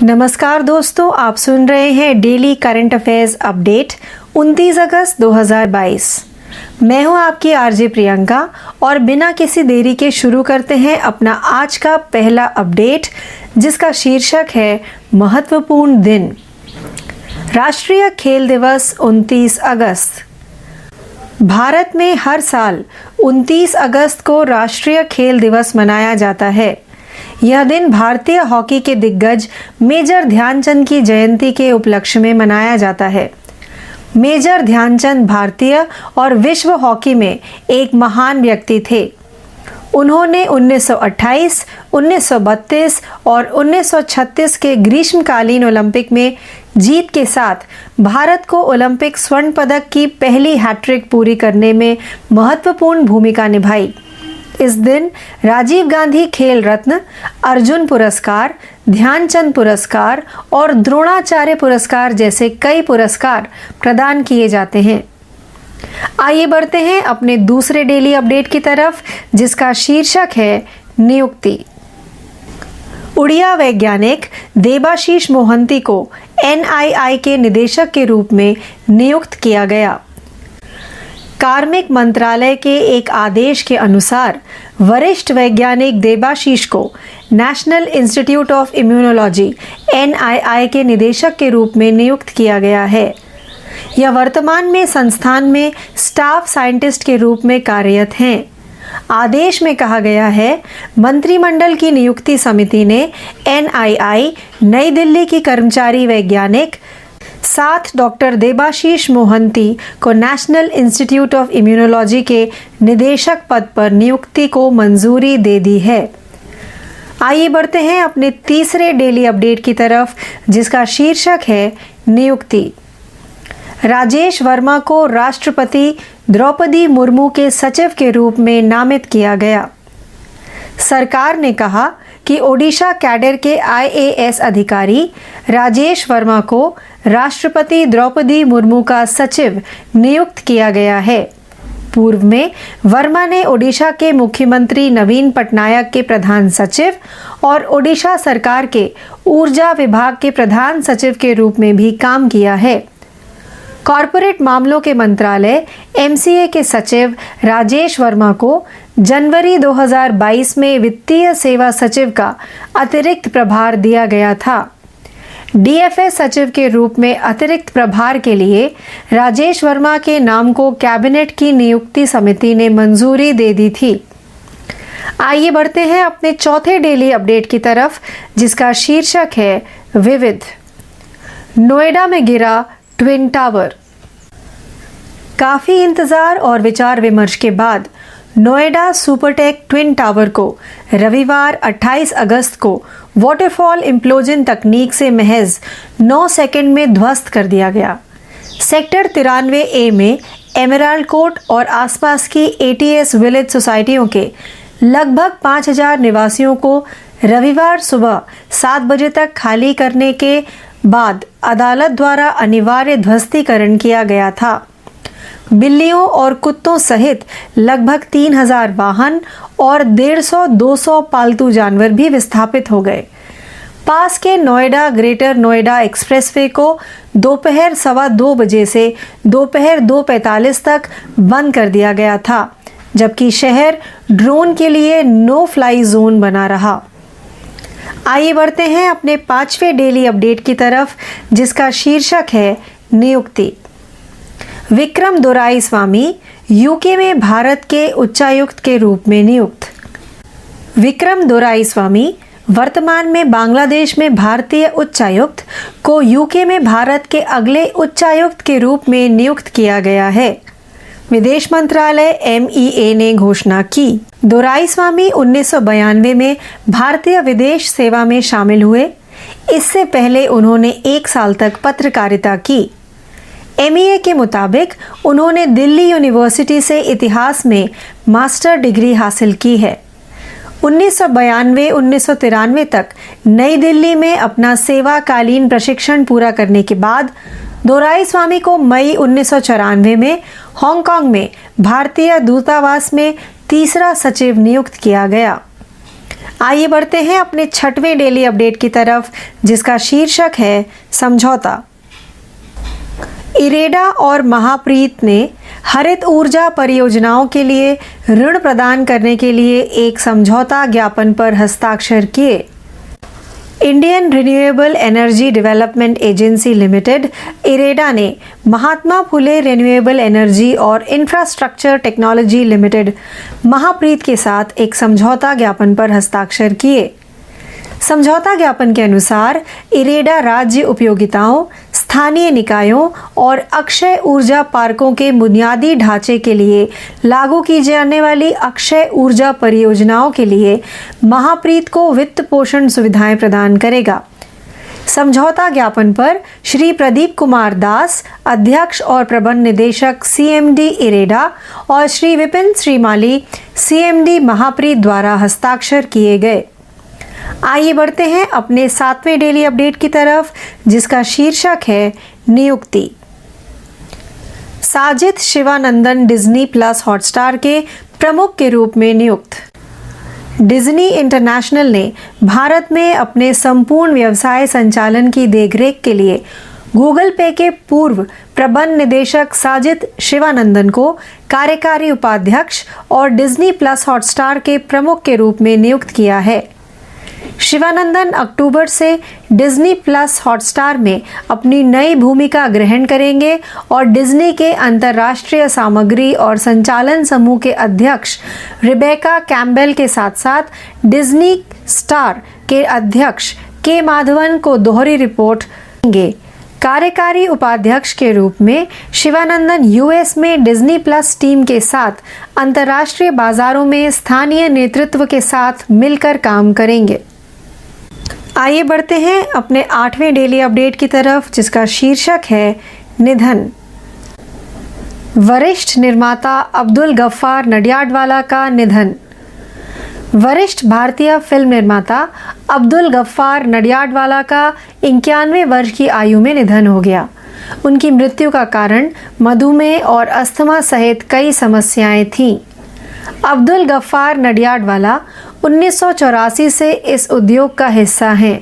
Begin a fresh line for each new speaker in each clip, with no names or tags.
नमस्कार दोस्तों, आप सुन रहे हैं डेली करंट अफेयर्स अपडेट 29 अगस्त 2022। मैं हूं आपकी आरजे प्रियंका और बिना किसी देरी के शुरू करते हैं अपना आज का पहला अपडेट, जिसका शीर्षक है महत्वपूर्ण दिन। राष्ट्रीय खेल दिवस 29 अगस्त। भारत में हर साल 29 अगस्त को राष्ट्रीय खेल दिवस मनाया जाता है। यह दिन भारतीय हॉकी के दिग्गज मेजर ध्यानचंद की जयंती के उपलक्ष्य में मनाया जाता है। मेजर ध्यानचंद भारतीय और विश्व हॉकी में एक महान व्यक्ति थे। उन्होंने 1928, 1932 और 1936 के ग्रीष्मकालीन ओलंपिक में जीत के साथ भारत को ओलंपिक स्वर्ण पदक की पहली हैट्रिक पूरी करने में महत्वपूर्ण भूमिका निभाई। इस दिन राजीव गांधी खेल रत्न, अर्जुन पुरस्कार, ध्यानचंद पुरस्कार और द्रोणाचार्य पुरस्कार जैसे कई पुरस्कार प्रदान किए जाते हैं। आइए बढ़ते हैं अपने दूसरे डेली अपडेट की तरफ, जिसका शीर्षक है नियुक्ति। उड़िया वैज्ञानिक देबाशीष मोहंती को NII के निदेशक के रूप में नियुक्त किया गया। कार्मिक मंत्रालय के एक आदेश के अनुसार वरिष्ठ वैज्ञानिक देबाशीष को national institute of immunology NII के निदेशक के रूप में नियुक्त किया गया है। यह वर्तमान में संस्थान में स्टाफ साइंटिस्ट के रूप में कार्यरत हैं। आदेश में कहा गया है, मंत्रिमंडल की नियुक्ति समिति ने NII नई दिल्ली की कर्मचारी वैज्ञानिक साथ डॉक्टर देबाशीष मोहंती को नेशनल इंस्टीट्यूट ऑफ इम्यूनोलॉजी के निदेशक पद पर नियुक्ति को मंजूरी दे दी है। आइए बढ़ते हैं अपने तीसरे डेली अपडेट की तरफ, जिसका शीर्षक है नियुक्ति। राजेश वर्मा को राष्ट्रपति द्रौपदी मुर्मू के सचिव के रूप में नामित किया गया। सरकार ने कहा कि ओडिशा कैडर के IAS अधिकारी राजेश वर्मा को राष्ट्रपति द्रौपदी मुर्मू का सचिव नियुक्त किया गया है। पूर्व में वर्मा ने ओडिशा के मुख्यमंत्री नवीन पटनायक के प्रधान सचिव और ओडिशा सरकार के ऊर्जा विभाग के प्रधान सचिव के रूप में भी काम किया है। कॉरपोरेट मामलों के मंत्रालय MCA के सचिव राजेश वर्मा को जनवरी 2022 में वित्तीय सेवा सचिव का अतिरिक्त प्रभार दिया गया था। DFS सचिव के रूप में अतिरिक्त प्रभार के लिए राजेश वर्मा के नाम को कैबिनेट की नियुक्ति समिति ने मंजूरी दे दी थी। आइए बढ़ते हैं अपने चौथे डेली अपडेट की तरफ, जिसका शीर्षक है विविध। नोएडा में गिरा ट्विन टावर। काफी इंतजार और विचार विमर्श के बाद नोएडा सुपरटेक ट्विन टावर को रविवार 28 अगस्त को वाटरफॉल इम्प्लोजन तकनीक से महज 9 सेकंड में ध्वस्त कर दिया गया। सेक्टर 93A में एमराल्ड कोर्ट और आसपास की ATS विलेज सोसाइटियों के लगभग 5000 निवासियों को रविवार सुबह 7 बजे तक खाली करने के बाद अदालत द्वारा अनिवार्य ध्वस्तीकरण किया गया था। बिल्लियों और कुत्तों सहित लगभग 3000 वाहन और 150-200 पालतू जानवर भी विस्थापित हो गए। पास के नोएडा ग्रेटर नोएडा एक्सप्रेसवे को दोपहर 2:15 बजे से दोपहर 2:45 तक बंद कर दिया गया था, जबकि शहर ड्रोन के लिए नो फ्लाई जोन बना रहा। आइए बढ़ते हैं अपने पांचवें डेली अपडेट की तरफ, जिसका शीर्षक है नियुक्ति। विक्रम दोराईस्वामी यूके में भारत के उच्चायुक्त के रूप में नियुक्त। विक्रम दोराईस्वामी वर्तमान में बांग्लादेश में भारतीय उच्चायुक्त को यूके में भारत के अगले उच्चायुक्त के रूप में नियुक्त किया गया है। विदेश मंत्रालय MEA ने घोषणा की। दोराईस्वामी 1992 में भारतीय विदेश सेवा में शामिल हुए। इससे पहले उन्होंने 1 साल तक पत्रकारिता की। MEA के मुताबिक उन्होंने दिल्ली यूनिवर्सिटी से इतिहास में मास्टर डिग्री हासिल की है। 1992-1993 तक नई दिल्ली में अपना सेवाकालीन प्रशिक्षण पूरा करने के बाद दोराईस्वामी को मई 1994 में हांगकांग में भारतीय दूतावास में तीसरा सचिव नियुक्त किया गया। आइए बढ़ते हैं अपने 6वें डेली अपडेट की तरफ, जिसका शीर्षक है समझौता। इरेडा और महाप्रीत ने हरित ऊर्जा परियोजनाओं के लिए ऋण प्रदान करने के लिए एक समझौता ज्ञापन पर हस्ताक्षर किए। Indian renewable energy development agency limited IREDA ने महात्मा फुले रिन्यूएबल एनर्जी और इंफ्रास्ट्रक्चर टेक्नोलॉजी लिमिटेड महाप्रीत के साथ एक समझौता ज्ञापन पर हस्ताक्षर किए। समझौता ज्ञापन के अनुसार इरेडा राज्य उपयोगिताओं, स्थानीय निकायों और अक्षय ऊर्जा पार्कों के बुनियादी ढांचे के लिए लागू की जाने वाली अक्षय ऊर्जा परियोजनाओं के लिए महाप्रीत को वित्त पोषण सुविधाएं प्रदान करेगा। समझौता ज्ञापन पर श्री प्रदीप कुमार दास, अध्यक्ष और प्रबंध निदेशक सीएमडी इरेडा, और श्री विपिन श्रीमाली, सीएमडी महाप्रीत द्वारा हस्ताक्षर किए गए। आइए बढ़ते हैं अपने 7वें डेली अपडेट की तरफ, जिसका शीर्षक है नियुक्ति। Sajid Sivanandan Disney plus Hotstar के प्रमुख के रूप में नियुक्त। डिज्नी इंटरनेशनल ने भारत में अपने संपूर्ण व्यवसाय संचालन की देखरेख के लिए गूगल पे के पूर्व प्रबंध निदेशक साजिद शिवानंदन को कार्यकारी उपाध्यक्ष और डिज्नी प्लस हॉटस्टार के प्रमुख के रूप में नियुक्त किया है। शिवानंदन अक्टूबर से डिज्नी प्लस हॉटस्टार में अपनी नई भूमिका ग्रहण करेंगे और डिज्नी के अंतर्राष्ट्रीय सामग्री और संचालन समूह के अध्यक्ष रिबेका कैम्पबेल के साथ साथ डिज्नी स्टार के अध्यक्ष के माधवन को दोहरी रिपोर्ट देंगे। कार्यकारी उपाध्यक्ष के रूप में शिवानंदन यूएस में डिज्नी प्लस टीम के साथ अंतर्राष्ट्रीय बाजारों में स्थानीय नेतृत्व के साथ मिलकर काम करेंगे। आइए बढ़ते हैं अपने 8वें डेली अपडेट की तरफ, जिसका शीर्षक है निधन। वरिष्ठ निर्माता अब्दुल गफ्फार नडियाडवाला का निधन। वरिष्ठ भारतीय फिल्म निर्माता अब्दुल गफ्फार नडियाडवाला का 91 वर्ष की आयु में निधन हो गया। उनकी मृत्यु का कारण मधुमेह और अस्थमा सहित कई समस्याएं थीं। अब्दुल गफ्फार नडियाडवाला 1984 से इस उद्योग का हिस्सा हैं।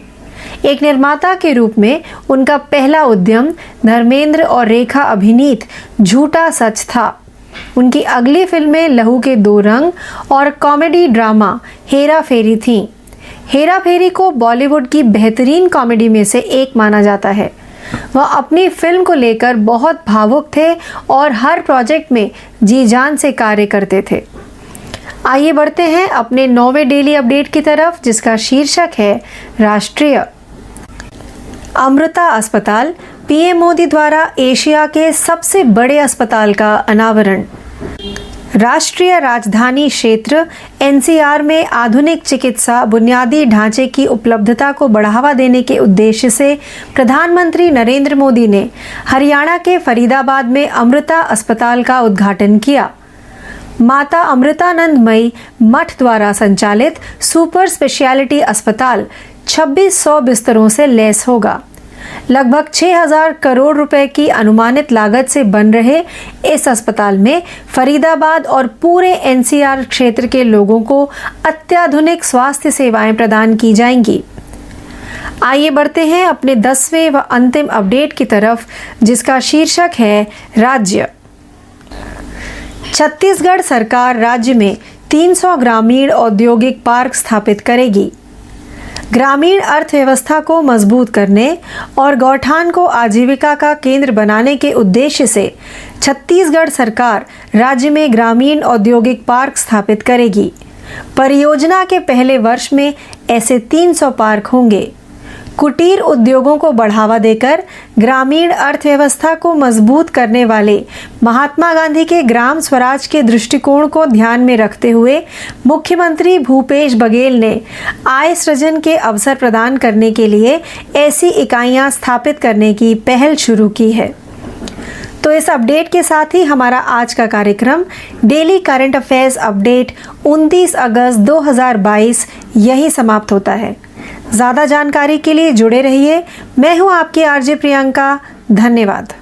एक निर्माता के रूप में उनका पहला उद्यम धर्मेंद्र और रेखा अभिनीत झूठा सच था। उनकी अगली फिल्में लहू के दो रंग और कॉमेडी ड्रामा हेरा फेरी थीं। हेरा फेरी को बॉलीवुड की बेहतरीन कॉमेडी में से एक माना जाता है। वह अपनी फिल्म को लेकर बहुत भावुक थे और हर प्रोजेक्ट में जी जान से कार्य करते थे। आइए बढ़ते हैं अपने 9वें डेली अपडेट की तरफ, जिसका शीर्षक है राष्ट्रीय। अमृता अस्पताल, पीएम मोदी द्वारा एशिया के सबसे बड़े अस्पताल का अनावरण। राष्ट्रीय राजधानी क्षेत्र एनसीआर में आधुनिक चिकित्सा बुनियादी ढांचे की उपलब्धता को बढ़ावा देने के उद्देश्य से प्रधानमंत्री नरेंद्र मोदी ने हरियाणा के फरीदाबाद में अमृता अस्पताल का उद्घाटन किया। माता अमृतानंदमयी मठ द्वारा संचालित सुपर स्पेशलिटी अस्पताल 2600 बिस्तरों से लैस होगा। लगभग 6000 करोड़ रुपए की अनुमानित लागत से बन रहे इस अस्पताल में फरीदाबाद और पूरे एनसीआर क्षेत्र के लोगों को अत्याधुनिक स्वास्थ्य सेवाएं प्रदान की जाएंगी। आइए बढ़ते हैं अपने 10वें व अंतिम अपडेट की तरफ, जिसका शीर्षक है राज्य। छत्तीसगढ़ सरकार राज्य में 300 ग्रामीण औद्योगिक पार्क स्थापित करेगी। ग्रामीण अर्थव्यवस्था को मजबूत करने और गौठान को आजीविका का केंद्र बनाने के उद्देश्य से छत्तीसगढ़ सरकार राज्य में ग्रामीण औद्योगिक पार्क स्थापित करेगी। परियोजना के पहले वर्ष में ऐसे 300 पार्क होंगे। कुटीर उद्योगों को बढ़ावा देकर ग्रामीण अर्थव्यवस्था को मजबूत करने वाले महात्मा गांधी के ग्राम स्वराज के दृष्टिकोण को ध्यान में रखते हुए मुख्यमंत्री भूपेश बघेल ने आय सृजन के अवसर प्रदान करने के लिए ऐसी इकाइयां स्थापित करने की पहल शुरू की है। तो इस अपडेट के साथ ही हमारा आज का कार्यक्रम डेली करंट अफेयर्स अपडेट 29 अगस्त 2022 यही समाप्त होता है। ज़्यादा जानकारी के लिए जुड़े रहिए। मैं हूं आपकी आरजे प्रियंका। धन्यवाद।